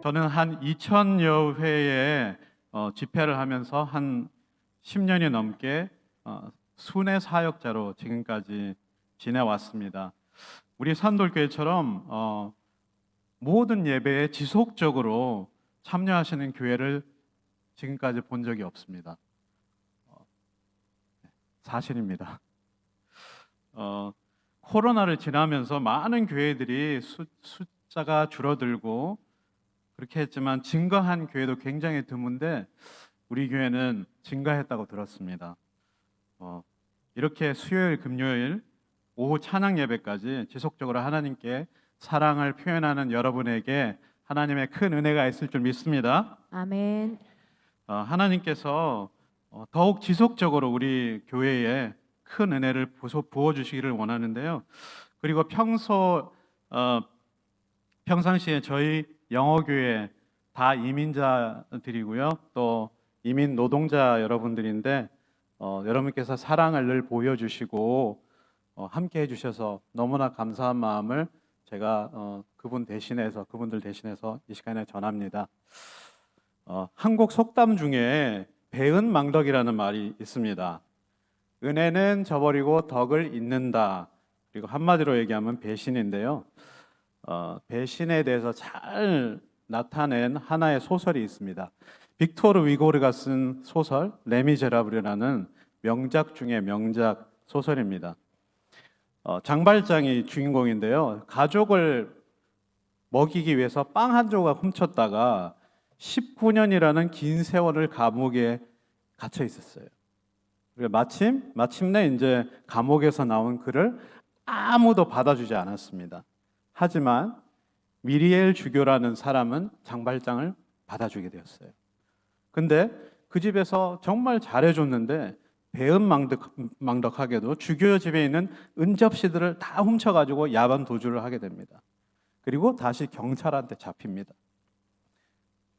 저는 한 2000여 회의 집회를 하면서 한 10년이 넘게 순회 사역자로 지금까지 지내왔습니다. 우리 산돌교회처럼 모든 예배에 지속적으로 참여하시는 교회를 지금까지 본 적이 없습니다. 사실입니다. 코로나를 지나면서 많은 교회들이 숫자가 줄어들고 그렇게 했지만 증가한 교회도 굉장히 드문데 우리 교회는 증가했다고 들었습니다. 이렇게 수요일, 금요일 오후 찬양 예배까지 지속적으로 하나님께 사랑을 표현하는 여러분에게 하나님의 큰 은혜가 있을 줄 믿습니다. 아멘. 하나님께서 더욱 지속적으로 우리 교회에 큰 은혜를 부어주시기를 원하는데요. 그리고 평상시에 저희 영어교회 다 이민자들이고요. 또 이민 노동자 여러분들인데 여러분께서 사랑을 늘 보여주시고 함께 해주셔서 너무나 감사한 마음을 제가 그분들 대신해서 이 시간에 전합니다. 한국 속담 중에 배은망덕이라는 말이 있습니다. 은혜는 저버리고 덕을 잇는다. 그리고 한마디로 얘기하면 배신인데요. 배신에 대해서 잘 나타낸 하나의 소설이 있습니다. 빅토르 위고르가 쓴 소설 레미제라블이라는 명작 중의 명작 소설입니다. 장발장이 주인공인데요. 가족을 먹이기 위해서 빵 한 조각 훔쳤다가 19년이라는 긴 세월을 감옥에 갇혀 있었어요. 마침내 이제 감옥에서 나온 그를 아무도 받아주지 않았습니다. 하지만 미리엘 주교라는 사람은 장발장을 받아주게 되었어요. 근데 그 집에서 정말 잘해줬는데 배은망덕하게도 주교 집에 있는 은접시들을 다 훔쳐가지고 야반 도주를 하게 됩니다. 그리고 다시 경찰한테 잡힙니다.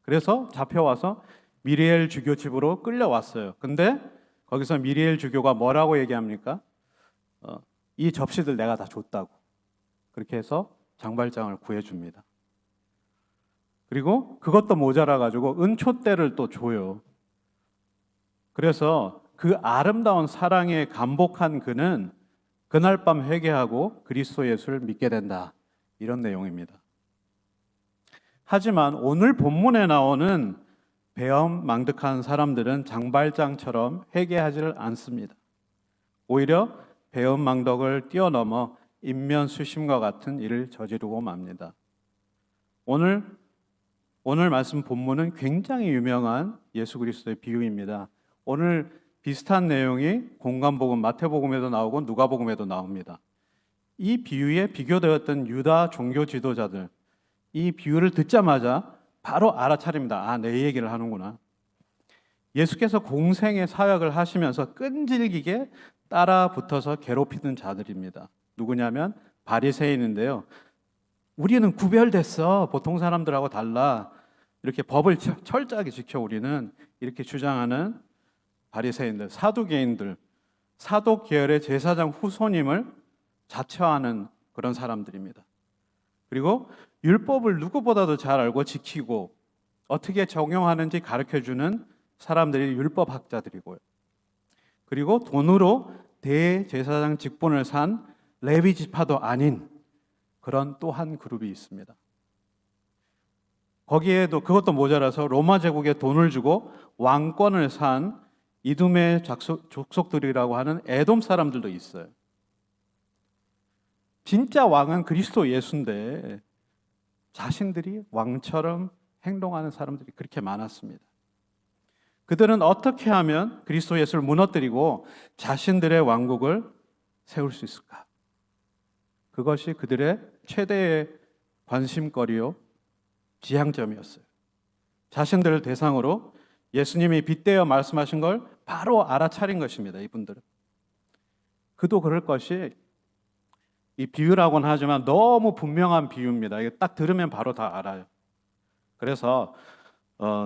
그래서 잡혀와서 미리엘 주교 집으로 끌려왔어요. 근데 거기서 미리엘 주교가 뭐라고 얘기합니까? 이 접시들 내가 다 줬다고. 그렇게 해서 장발장을 구해줍니다. 그리고 그것도 모자라가지고 은촛대를 또 줘요. 그래서 그 아름다운 사랑에 감복한 그는 그날 밤 회개하고 그리스도 예수를 믿게 된다. 이런 내용입니다. 하지만 오늘 본문에 나오는 배은망덕한 사람들은 장발장처럼 회개하지를 않습니다. 오히려 배은망덕을 뛰어넘어 인면수심과 같은 일을 저지르고 맙니다. 오늘 말씀 본문은 굉장히 유명한 예수 그리스도의 비유입니다. 오늘 비슷한 내용이 공관복음 마태복음에도 나오고 누가복음에도 나옵니다. 이 비유에 비교되었던 유다 종교 지도자들, 이 비유를 듣자마자 바로 알아차립니다. 내 얘기를 하는구나. 예수께서 공생의 사역을 하시면서 끈질기게 따라 붙어서 괴롭히던 자들입니다. 누구냐면 바리새인인데요. 우리는 구별됐어. 보통 사람들하고 달라. 이렇게 법을 철저하게 지켜 우리는 이렇게 주장하는 바리새인들, 사두개인들, 사독 계열의 제사장 후손임을 자처하는 그런 사람들입니다. 그리고 율법을 누구보다도 잘 알고 지키고 어떻게 적용하는지 가르쳐주는 사람들이 율법학자들이고요. 그리고 돈으로 대제사장 직분을 산 레위 지파도 아닌 그런 또 한 그룹이 있습니다. 거기에도 그것도 모자라서 로마 제국에 돈을 주고 왕권을 산 이두메 족속들이라고 하는 에돔 사람들도 있어요. 진짜 왕은 그리스도 예수인데 자신들이 왕처럼 행동하는 사람들이 그렇게 많았습니다. 그들은 어떻게 하면 그리스도 예수를 무너뜨리고 자신들의 왕국을 세울 수 있을까? 그것이 그들의 최대의 관심거리요 지향점이었어요. 자신들을 대상으로 예수님이 빗대어 말씀하신 걸 바로 알아차린 것입니다. 이분들은. 그도 그럴 것이 이 비유라고는 하지만 너무 분명한 비유입니다. 이게 딱 들으면 바로 다 알아요. 그래서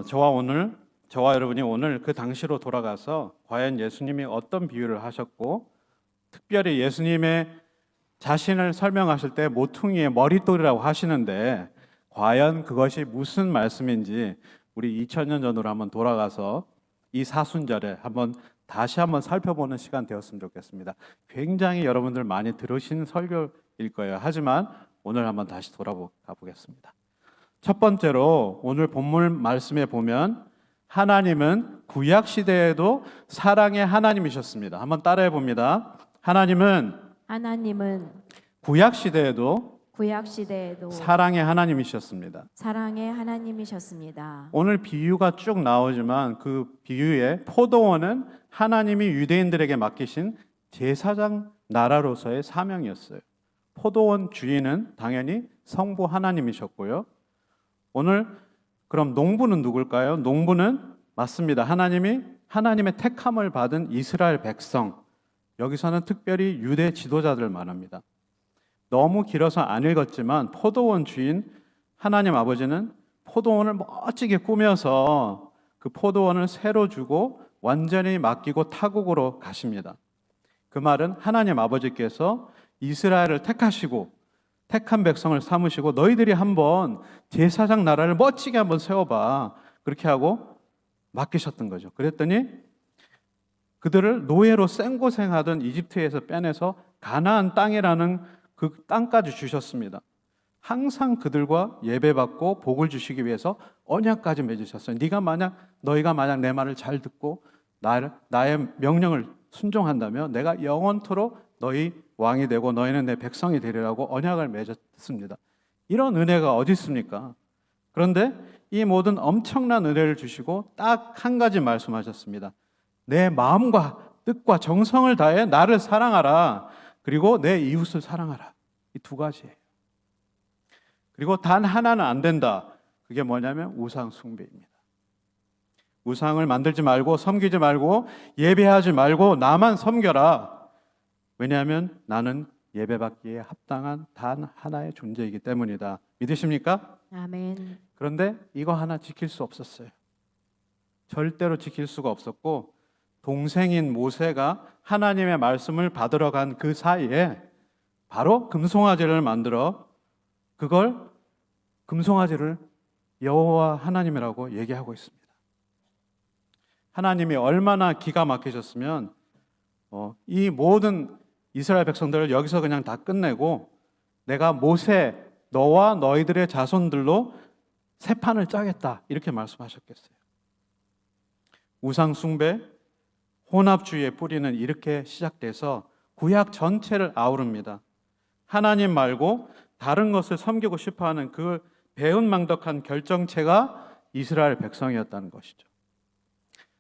저와 여러분이 오늘 그 당시로 돌아가서 과연 예수님이 어떤 비유를 하셨고 특별히 예수님의 자신을 설명하실 때 모퉁이의 머릿돌이라고 하시는데 과연 그것이 무슨 말씀인지 우리 2000년 전으로 한번 돌아가서 이 사순절에 다시 한번 살펴보는 시간 되었으면 좋겠습니다. 굉장히 여러분들 많이 들으신 설교일 거예요. 하지만 오늘 한번 다시 돌아가 보겠습니다. 첫 번째로 오늘 본문 말씀에 보면 하나님은 구약 시대에도 사랑의 하나님이셨습니다. 한번 따라해 봅니다. 하나님은 구약 시대에도 사랑의 하나님이셨습니다. 오늘 비유가 쭉 나오지만 그 비유의 포도원은 하나님이 유대인들에게 맡기신 제사장 나라로서의 사명이었어요. 포도원 주인은 당연히 성부 하나님이셨고요. 오늘 그럼 농부는 누굴까요? 농부는 맞습니다. 하나님의 택함을 받은 이스라엘 백성. 여기서는 특별히 유대 지도자들 말합니다. 너무 길어서 안 읽었지만 포도원 주인 하나님 아버지는 포도원을 멋지게 꾸며서 그 포도원을 새로 주고 완전히 맡기고 타국으로 가십니다. 그 말은 하나님 아버지께서 이스라엘을 택하시고 택한 백성을 삼으시고 너희들이 한번 제사장 나라를 멋지게 한번 세워봐. 그렇게 하고 맡기셨던 거죠. 그랬더니 그들을 노예로 생고생하던 이집트에서 빼내서 가나안 땅이라는 그 땅까지 주셨습니다. 항상 그들과 예배받고 복을 주시기 위해서 언약까지 맺으셨어요. 너희가 만약 내 말을 잘 듣고 나의 명령을 순종한다면 내가 영원토록 너희 왕이 되고 너희는 내 백성이 되리라고 언약을 맺었습니다. 이런 은혜가 어디 있습니까? 그런데 이 모든 엄청난 은혜를 주시고 딱 한 가지 말씀하셨습니다. 내 마음과 뜻과 정성을 다해 나를 사랑하라. 그리고 내 이웃을 사랑하라. 이 두 가지예요. 그리고 단 하나는 안 된다. 그게 뭐냐면 우상 숭배입니다. 우상을 만들지 말고 섬기지 말고 예배하지 말고 나만 섬겨라. 왜냐하면 나는 예배받기에 합당한 단 하나의 존재이기 때문이다. 믿으십니까? 아멘. 그런데 이거 하나 지킬 수 없었어요. 절대로 지킬 수가 없었고 동생인 모세가 하나님의 말씀을 받으러 간 그 사이에 바로 금송아지를 만들어 그걸 금송아지를 여호와 하나님이라고 얘기하고 있습니다. 하나님이 얼마나 기가 막히셨으면 이 모든 이스라엘 백성들을 여기서 그냥 다 끝내고 내가 모세 너와 너희들의 자손들로 새 판을 짜겠다 이렇게 말씀하셨겠어요. 우상 숭배, 혼합주의의 뿌리는 이렇게 시작돼서 구약 전체를 아우릅니다. 하나님 말고 다른 것을 섬기고 싶어하는 그 배은망덕한 결정체가 이스라엘 백성이었다는 것이죠.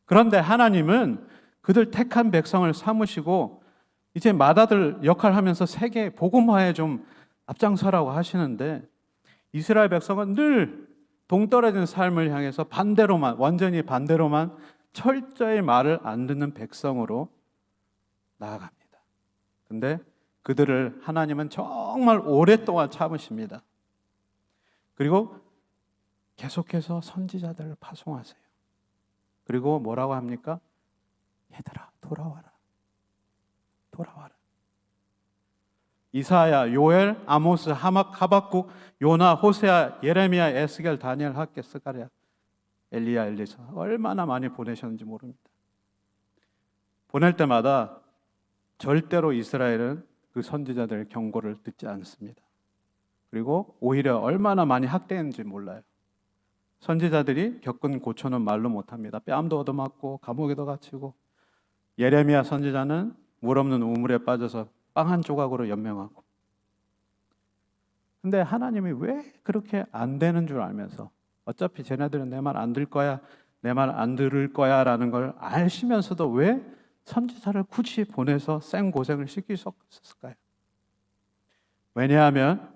그런데 하나님은 그들 택한 백성을 삼으시고 이제 맏아들 역할을 하면서 세계 복음화에 좀 앞장서라고 하시는데 이스라엘 백성은 늘 동떨어진 삶을 향해서 완전히 반대로만 철저히 말을 안 듣는 백성으로 나아갑니다. 근데 그들을 하나님은 정말 오랫동안 참으십니다. 그리고 계속해서 선지자들을 파송하세요. 그리고 뭐라고 합니까? 얘들아 돌아와라. 이사야, 요엘, 아모스, 하박국, 요나, 호세아, 예레미야, 에스겔, 다니엘, 학개, 스가랴, 엘리야, 엘리사 얼마나 많이 보내셨는지 모릅니다. 보낼 때마다 절대로 이스라엘은 그 선지자들의 경고를 듣지 않습니다. 그리고 오히려 얼마나 많이 학대했는지 몰라요. 선지자들이 겪은 고초는 말로 못합니다. 뺨도 얻어맞고 감옥에도 갇히고 예레미야 선지자는 물 없는 우물에 빠져서 빵 한 조각으로 연명하고. 근데 하나님이 왜 그렇게 안 되는 줄 알면서 어차피 쟤네들은 내 말 안 들 거야, 내 말 안 들을 거야 라는 걸 아시면서도 왜 선지자를 굳이 보내서 생고생을 시키셨을까요? 왜냐하면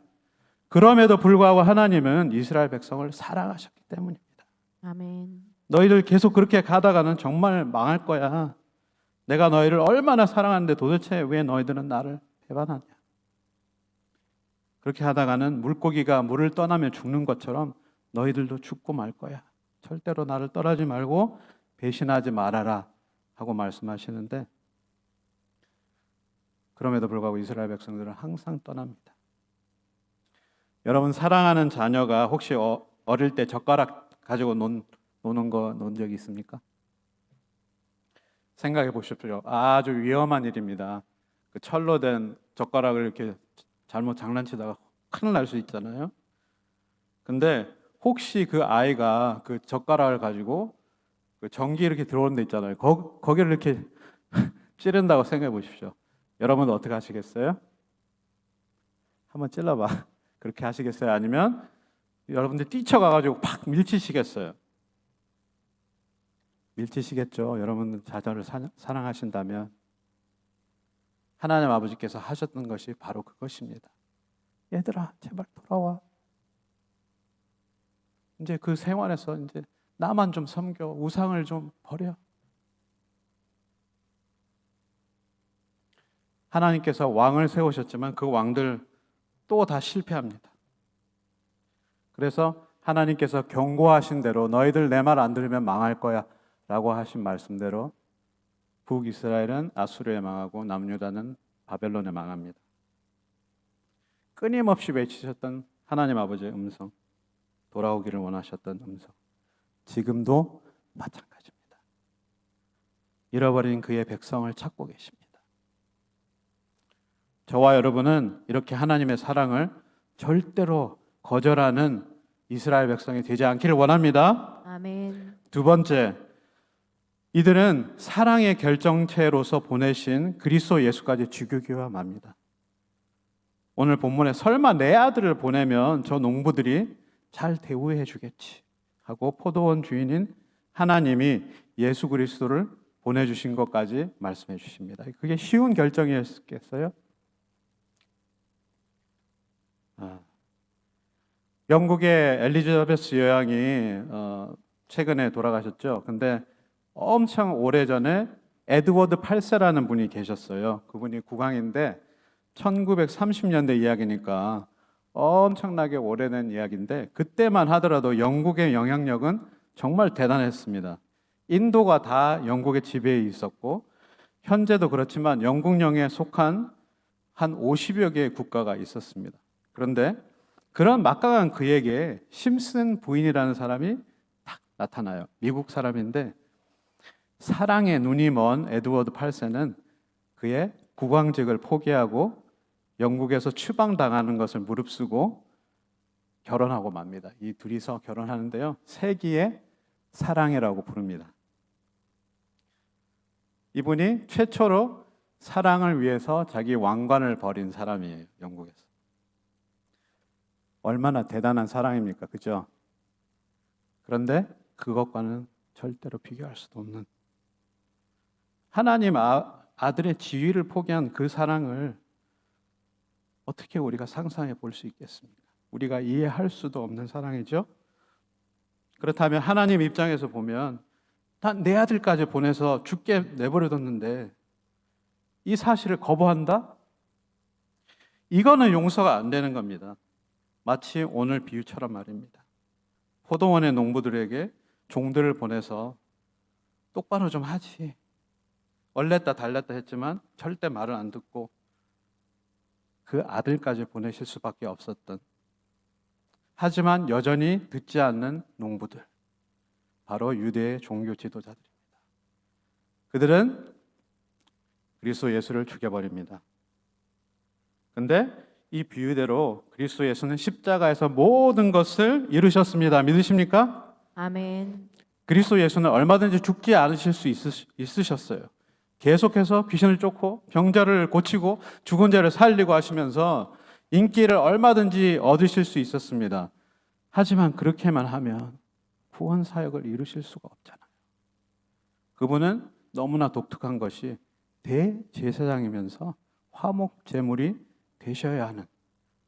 그럼에도 불구하고 하나님은 이스라엘 백성을 사랑하셨기 때문입니다. 아멘. 너희들 계속 그렇게 가다가는 정말 망할 거야. 내가 너희를 얼마나 사랑하는데 도대체 왜 너희들은 나를 배반하냐. 그렇게 하다가는 물고기가 물을 떠나면 죽는 것처럼 너희들도 죽고 말 거야. 절대로 나를 떠나지 말고 배신하지 말아라 하고 말씀하시는데 그럼에도 불구하고 이스라엘 백성들은 항상 떠납니다. 여러분 사랑하는 자녀가 혹시 어릴 때 젓가락 가지고 노는 적이 있습니까? 생각해 보십시오. 아주 위험한 일입니다. 그 철로 된 젓가락을 이렇게 잘못 장난치다가 큰일 날 수 있잖아요. 근데 혹시 그 아이가 그 젓가락을 가지고 그 전기 이렇게 들어오는 데 있잖아요. 거기를 이렇게 찌른다고 생각해 보십시오. 여러분 어떻게 하시겠어요? 한번 찔러봐. 그렇게 하시겠어요? 아니면 여러분들 뛰쳐가가지고 팍 밀치시겠어요? 밀치시겠죠. 여러분 자녀를 사랑하신다면 하나님 아버지께서 하셨던 것이 바로 그것입니다. 얘들아 제발 돌아와. 이제 그 생활에서 이제 나만 좀 섬겨. 우상을 좀 버려. 하나님께서 왕을 세우셨지만 그 왕들 또 다 실패합니다. 그래서 하나님께서 경고하신 대로 너희들 내 말 안 들으면 망할 거야 라고 하신 말씀대로 북이스라엘은 아수르에 망하고 남유다는 바벨론에 망합니다. 끊임없이 외치셨던 하나님 아버지의 음성, 돌아오기를 원하셨던 음성, 지금도 마찬가지입니다. 잃어버린 그의 백성을 찾고 계십니다. 저와 여러분은 이렇게 하나님의 사랑을 절대로 거절하는 이스라엘 백성이 되지 않기를 원합니다. 아멘. 두 번째, 이들은 사랑의 결정체로서 보내신 그리스도 예수까지 죽이기와 맙니다. 오늘 본문에 설마 내 아들을 보내면 저 농부들이 잘 대우해 주겠지 하고 포도원 주인인 하나님이 예수 그리스도를 보내주신 것까지 말씀해 주십니다. 그게 쉬운 결정이었겠어요? 영국의 엘리자베스 여왕이 최근에 돌아가셨죠. 근데 엄청 오래전에 에드워드 8세라는 분이 계셨어요. 그분이 국왕인데 1930년대 이야기니까 엄청나게 오래된 이야기인데 그때만 하더라도 영국의 영향력은 정말 대단했습니다. 인도가 다 영국의 지배에 있었고 현재도 그렇지만 영국령에 속한 한 50여 개의 국가가 있었습니다. 그런데 그런 막강한 그에게 심슨 부인이라는 사람이 딱 나타나요. 미국 사람인데 사랑에 눈이 먼 에드워드 8세는 그의 국왕직을 포기하고 영국에서 추방당하는 것을 무릅쓰고 결혼하고 맙니다. 이 둘이서 결혼하는데요, 세기의 사랑이라고 부릅니다. 이분이 최초로 사랑을 위해서 자기 왕관을 버린 사람이에요. 영국에서. 얼마나 대단한 사랑입니까? 그죠? 그런데 그것과는 절대로 비교할 수도 없는 하나님 아들의 지위를 포기한 그 사랑을 어떻게 우리가 상상해 볼 수 있겠습니까? 우리가 이해할 수도 없는 사랑이죠. 그렇다면 하나님 입장에서 보면 다 내 아들까지 보내서 죽게 내버려뒀는데 이 사실을 거부한다? 이거는 용서가 안 되는 겁니다. 마치 오늘 비유처럼 말입니다. 포도원의 농부들에게 종들을 보내서 똑바로 좀 하지. 얼렸다 달렸다 했지만 절대 말을 안 듣고 그 아들까지 보내실 수밖에 없었던, 하지만 여전히 듣지 않는 농부들, 바로 유대의 종교 지도자들입니다. 그들은 그리스도 예수를 죽여버립니다. 그런데 이 비유대로 그리스도 예수는 십자가에서 모든 것을 이루셨습니다. 믿으십니까? 아멘. 그리스도 예수는 얼마든지 죽지 않으실 수 있으셨어요. 계속해서 귀신을 쫓고 병자를 고치고 죽은 자를 살리고 하시면서 인기를 얼마든지 얻으실 수 있었습니다. 하지만 그렇게만 하면 구원 사역을 이루실 수가 없잖아요. 그분은 너무나 독특한 것이 대제사장이면서 화목 제물이 되셔야 하는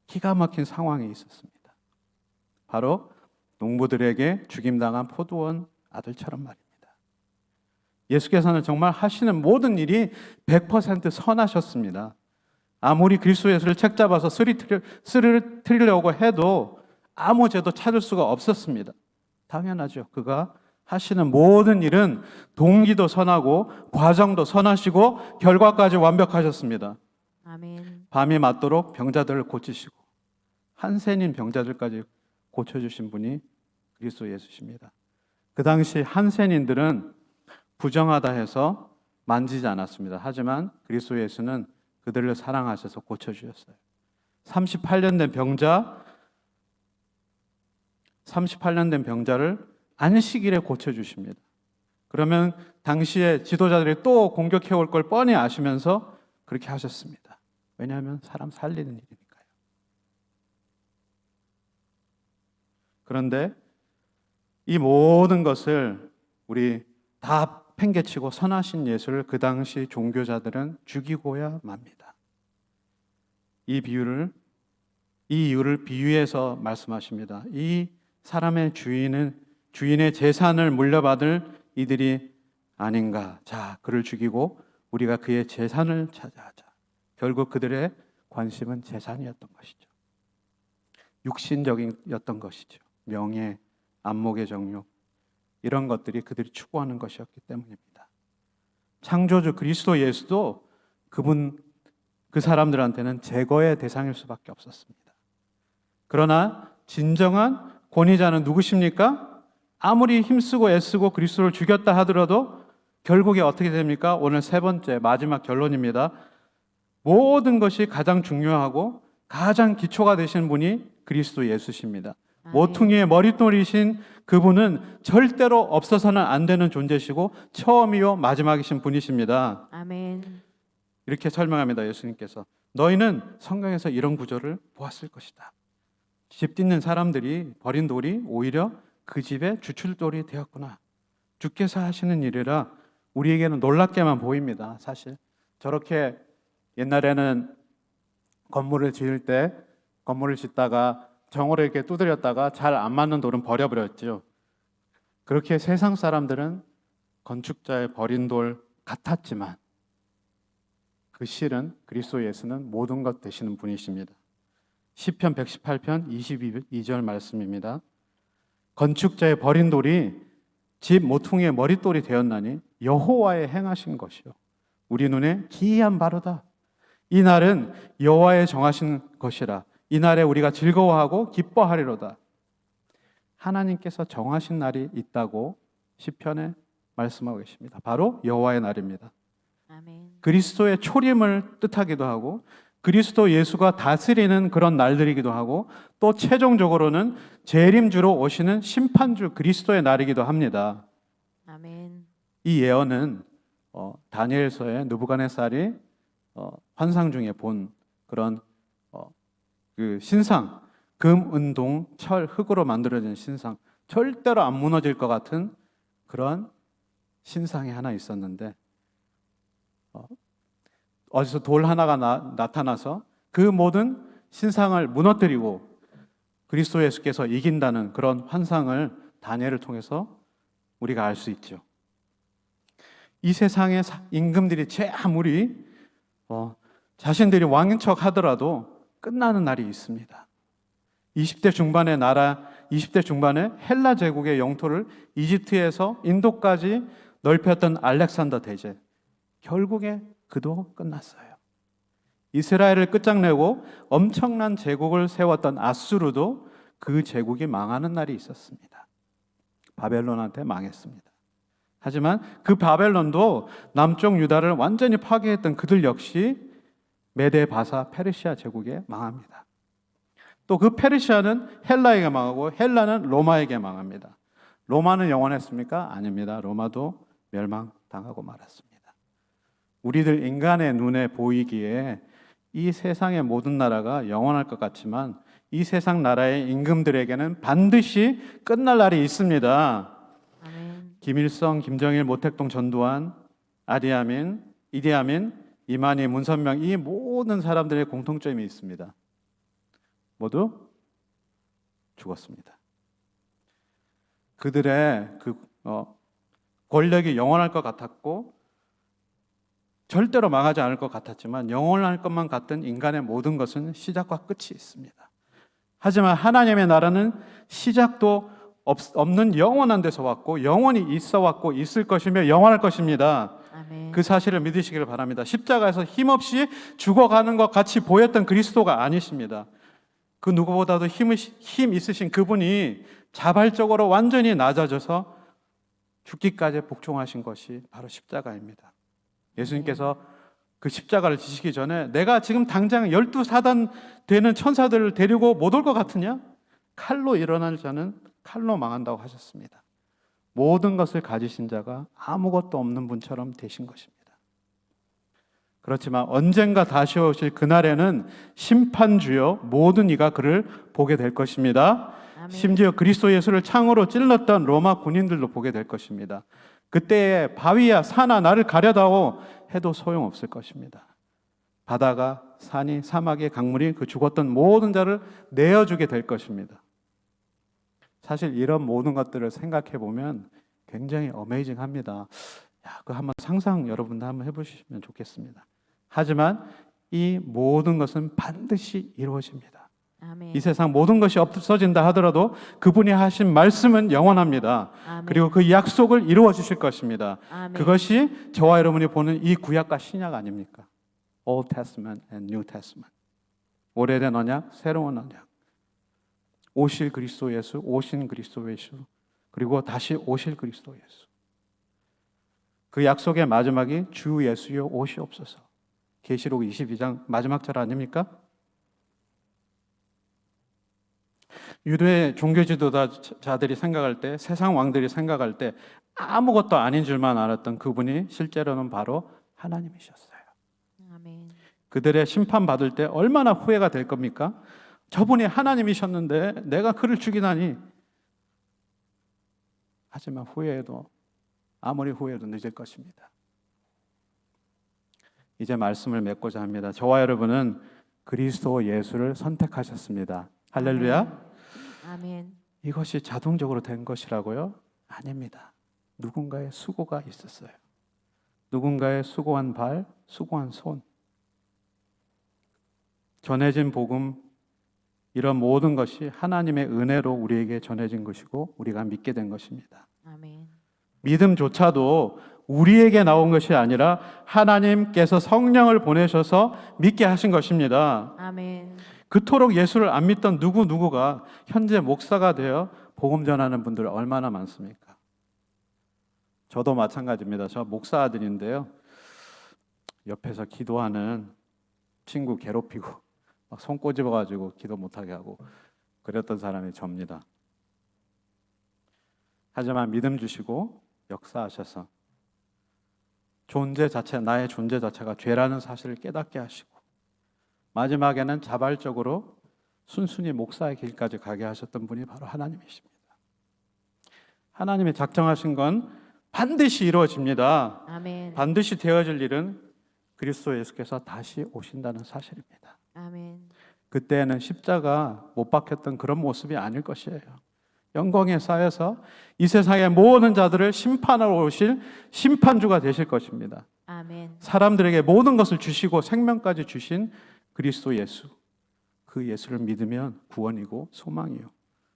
기가 막힌 상황에 있었습니다. 바로 농부들에게 죽임당한 포도원 아들처럼 말입니다. 예수께서는 정말 하시는 모든 일이 100% 선하셨습니다. 아무리 그리스도 예수를 책잡아서 쓰러뜨리려고 해도 아무 죄도 찾을 수가 없었습니다. 당연하죠. 그가 하시는 모든 일은 동기도 선하고 과정도 선하시고 결과까지 완벽하셨습니다. 아멘. 밤이 맞도록 병자들을 고치시고 한센인 병자들까지 고쳐주신 분이 그리스도 예수십니다. 그 당시 한센인들은 부정하다 해서 만지지 않았습니다. 하지만 그리스도 예수는 그들을 사랑하셔서 고쳐주셨어요. 38년 된 병자를 안식일에 고쳐주십니다. 그러면 당시에 지도자들이 또 공격해 올 걸 뻔히 아시면서 그렇게 하셨습니다. 왜냐하면 사람 살리는 일이니까요. 그런데 이 모든 것을 우리 다 팽개치고 선하신 예수를 그 당시 종교자들은 죽이고야 맙니다. 이 이유를 비유해서 말씀하십니다. 이 사람의 주인의 재산을 물려받을 이들이 아닌가. 자, 그를 죽이고 우리가 그의 재산을 찾아하자. 결국 그들의 관심은 재산이었던 것이죠. 육신적이었던 것이죠. 명예, 안목의 정욕, 이런 것들이 그들이 추구하는 것이었기 때문입니다. 창조주 그리스도 예수도 그 사람들한테는 제거의 대상일 수밖에 없었습니다. 그러나 진정한 권위자는 누구십니까? 아무리 힘쓰고 애쓰고 그리스도를 죽였다 하더라도 결국에 어떻게 됩니까? 오늘 세 번째 마지막 결론입니다. 모든 것이 가장 중요하고 가장 기초가 되신 분이 그리스도 예수십니다. 모퉁이의 머릿돌이신 그분은 절대로 없어서는 안 되는 존재시고 처음이요 마지막이신 분이십니다. 아멘. 이렇게 설명합니다. 예수님께서 너희는 성경에서 이런 구절을 보았을 것이다. 집 짓는 사람들이 버린 돌이 오히려 그 집의 주출돌이 되었구나. 주께서 하시는 일이라 우리에게는 놀랍게만 보입니다. 사실 저렇게 옛날에는 건물을 짓다가 정으로 이렇게 두드렸다가 잘 안 맞는 돌은 버려버렸죠. 그렇게 세상 사람들은 건축자의 버린 돌 같았지만 그 실은 그리스도 예수는 모든 것 되시는 분이십니다. 시편 118편 22절 말씀입니다. 건축자의 버린 돌이 집 모퉁이의 머릿돌이 되었나니 여호와의 행하신 것이요 우리 눈에 기이한 바로다. 이 날은 여호와의 정하신 것이라 이 날에 우리가 즐거워하고 기뻐하리로다. 하나님께서 정하신 날이 있다고 시편에 말씀하고 계십니다. 바로 여호와의 날입니다. 아멘. 그리스도의 초림을 뜻하기도 하고 그리스도 예수가 다스리는 그런 날들이기도 하고 또 최종적으로는 재림주로 오시는 심판주 그리스도의 날이기도 합니다. 아멘. 이 예언은 다니엘서의 느부갓네살이 환상 중에 본 그런 그 신상, 금, 은, 동, 철, 흙으로 만들어진 신상, 절대로 안 무너질 것 같은 그런 신상이 하나 있었는데 어디서 돌 하나가 나타나서 그 모든 신상을 무너뜨리고 그리스도 예수께서 이긴다는 그런 환상을 다니엘을 통해서 우리가 알 수 있죠. 이 세상의 임금들이 아무리 자신들이 왕인 척 하더라도 끝나는 날이 있습니다. 20대 중반에 헬라 제국의 영토를 이집트에서 인도까지 넓혔던 알렉산더 대제, 결국에 그도 끝났어요. 이스라엘을 끝장내고 엄청난 제국을 세웠던 아수르도 그 제국이 망하는 날이 있었습니다. 바벨론한테 망했습니다. 하지만 그 바벨론도 남쪽 유다를 완전히 파괴했던 그들 역시 메데 바사 페르시아 제국에 망합니다. 또 그 페르시아는 헬라에게 망하고 헬라는 로마에게 망합니다. 로마는 영원했습니까? 아닙니다. 로마도 멸망당하고 말았습니다. 우리들 인간의 눈에 보이기에 이 세상의 모든 나라가 영원할 것 같지만 이 세상 나라의 임금들에게는 반드시 끝날 날이 있습니다. 아멘. 김일성, 김정일, 모택동, 전두환, 아디아민, 이디아민, 이만희, 문선명, 이 모든 사람들의 공통점이 있습니다. 모두 죽었습니다. 그들의 권력이 영원할 것 같았고 절대로 망하지 않을 것 같았지만 영원할 것만 같은 인간의 모든 것은 시작과 끝이 있습니다. 하지만 하나님의 나라는 시작도 없는 영원한 데서 왔고 영원히 있어 왔고 있을 것이며 영원할 것입니다. 아멘. 그 사실을 믿으시기를 바랍니다. 십자가에서 힘없이 죽어가는 것 같이 보였던 그리스도가 아니십니다. 그 누구보다도 힘 있으신 그분이 자발적으로 완전히 낮아져서 죽기까지 복종하신 것이 바로 십자가입니다. 예수님께서 그 십자가를 지시기 전에 내가 지금 당장 12사단 되는 천사들을 데리고 못 올 것 같으냐? 칼로 일어날 자는 칼로 망한다고 하셨습니다. 모든 것을 가지신 자가 아무것도 없는 분처럼 되신 것입니다. 그렇지만 언젠가 다시 오실 그날에는 심판주여 모든 이가 그를 보게 될 것입니다. 아멘. 심지어 그리스도 예수를 창으로 찔렀던 로마 군인들도 보게 될 것입니다. 그때에 바위야 산아 나를 가려다오 해도 소용없을 것입니다. 바다가 산이 사막의 강물이 그 죽었던 모든 자를 내어주게 될 것입니다. 사실 이런 모든 것들을 생각해 보면 굉장히 어메이징합니다. 그 한번 상상 여러분도 한번 해보시면 좋겠습니다. 하지만 이 모든 것은 반드시 이루어집니다. 아멘. 이 세상 모든 것이 없어진다 하더라도 그분이 하신 말씀은 영원합니다. 아멘. 그리고 그 약속을 이루어 주실 것입니다. 아멘. 그것이 저와 여러분이 보는 이 구약과 신약 아닙니까? Old Testament and New Testament. 오래된 언약, 새로운 언약. 오실 그리스도 예수, 오신 그리스도 예수, 그리고 다시 오실 그리스도 예수. 그 약속의 마지막이 주 예수여 오시옵소서. 계시록 22장 마지막 절 아닙니까? 유대 종교 지도자들이 생각할 때, 세상 왕들이 생각할 때 아무것도 아닌 줄만 알았던 그분이 실제로는 바로 하나님이셨어요. 아멘. 그들의 심판받을 때 얼마나 후회가 될 겁니까? 저분이 하나님이셨는데 내가 그를 죽이다니. 하지만 아무리 후회해도 늦을 것입니다. 이제 말씀을 맺고자 합니다. 저와 여러분은 그리스도 예수를 선택하셨습니다. 할렐루야. 아멘. 이것이 자동적으로 된 것이라고요? 아닙니다. 누군가의 수고가 있었어요. 누군가의 수고한 발, 수고한 손. 전해진 복음, 이런 모든 것이 하나님의 은혜로 우리에게 전해진 것이고 우리가 믿게 된 것입니다. 아멘. 믿음조차도 우리에게 나온 것이 아니라 하나님께서 성령을 보내셔서 믿게 하신 것입니다. 아멘. 그토록 예수를 안 믿던 누구가 현재 목사가 되어 복음 전하는 분들 얼마나 많습니까? 저도 마찬가지입니다. 저 목사 아들인데요. 옆에서 기도하는 친구 괴롭히고 막 손 꼬집어가지고 기도 못하게 하고 그랬던 사람이 접니다. 하지만 믿음 주시고 역사하셔서 나의 존재 자체가 죄라는 사실을 깨닫게 하시고 마지막에는 자발적으로 순순히 목사의 길까지 가게 하셨던 분이 바로 하나님이십니다. 하나님이 작정하신 건 반드시 이루어집니다. 아멘. 반드시 되어질 일은 그리스도 예수께서 다시 오신다는 사실입니다. 아멘. 그때는 십자가 못 박혔던 그런 모습이 아닐 것이에요. 영광에 쌓여서 이 세상의 모든 자들을 심판하러 오실 심판주가 되실 것입니다. 아멘. 사람들에게 모든 것을 주시고 생명까지 주신 그리스도 예수, 그 예수를 믿으면 구원이고 소망이요,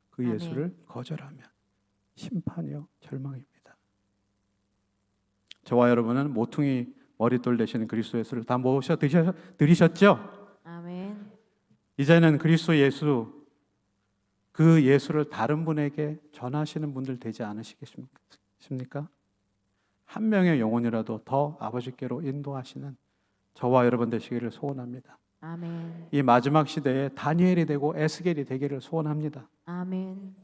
그 아멘. 예수를 거절하면 심판이요 절망입니다. 저와 여러분은 모퉁이 머릿돌 되시는 그리스도 예수를 다 모셔 드리셨죠? 아멘. 이제는 그리스도 예수, 그 예수를 다른 분에게 전하시는 분들 되지 않으시겠습니까? 한 명의 영혼이라도 더 아버지께로 인도하시는 저와 여러분 되시기를 소원합니다. 아멘. 이 마지막 시대에 다니엘이 되고 에스겔이 되기를 소원합니다. 아멘.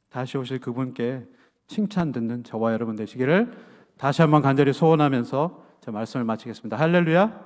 다시 오실 그분께 칭찬 듣는 저와 여러분 되시기를 다시 한번 간절히 소원하면서 제 말씀을 마치겠습니다. 할렐루야.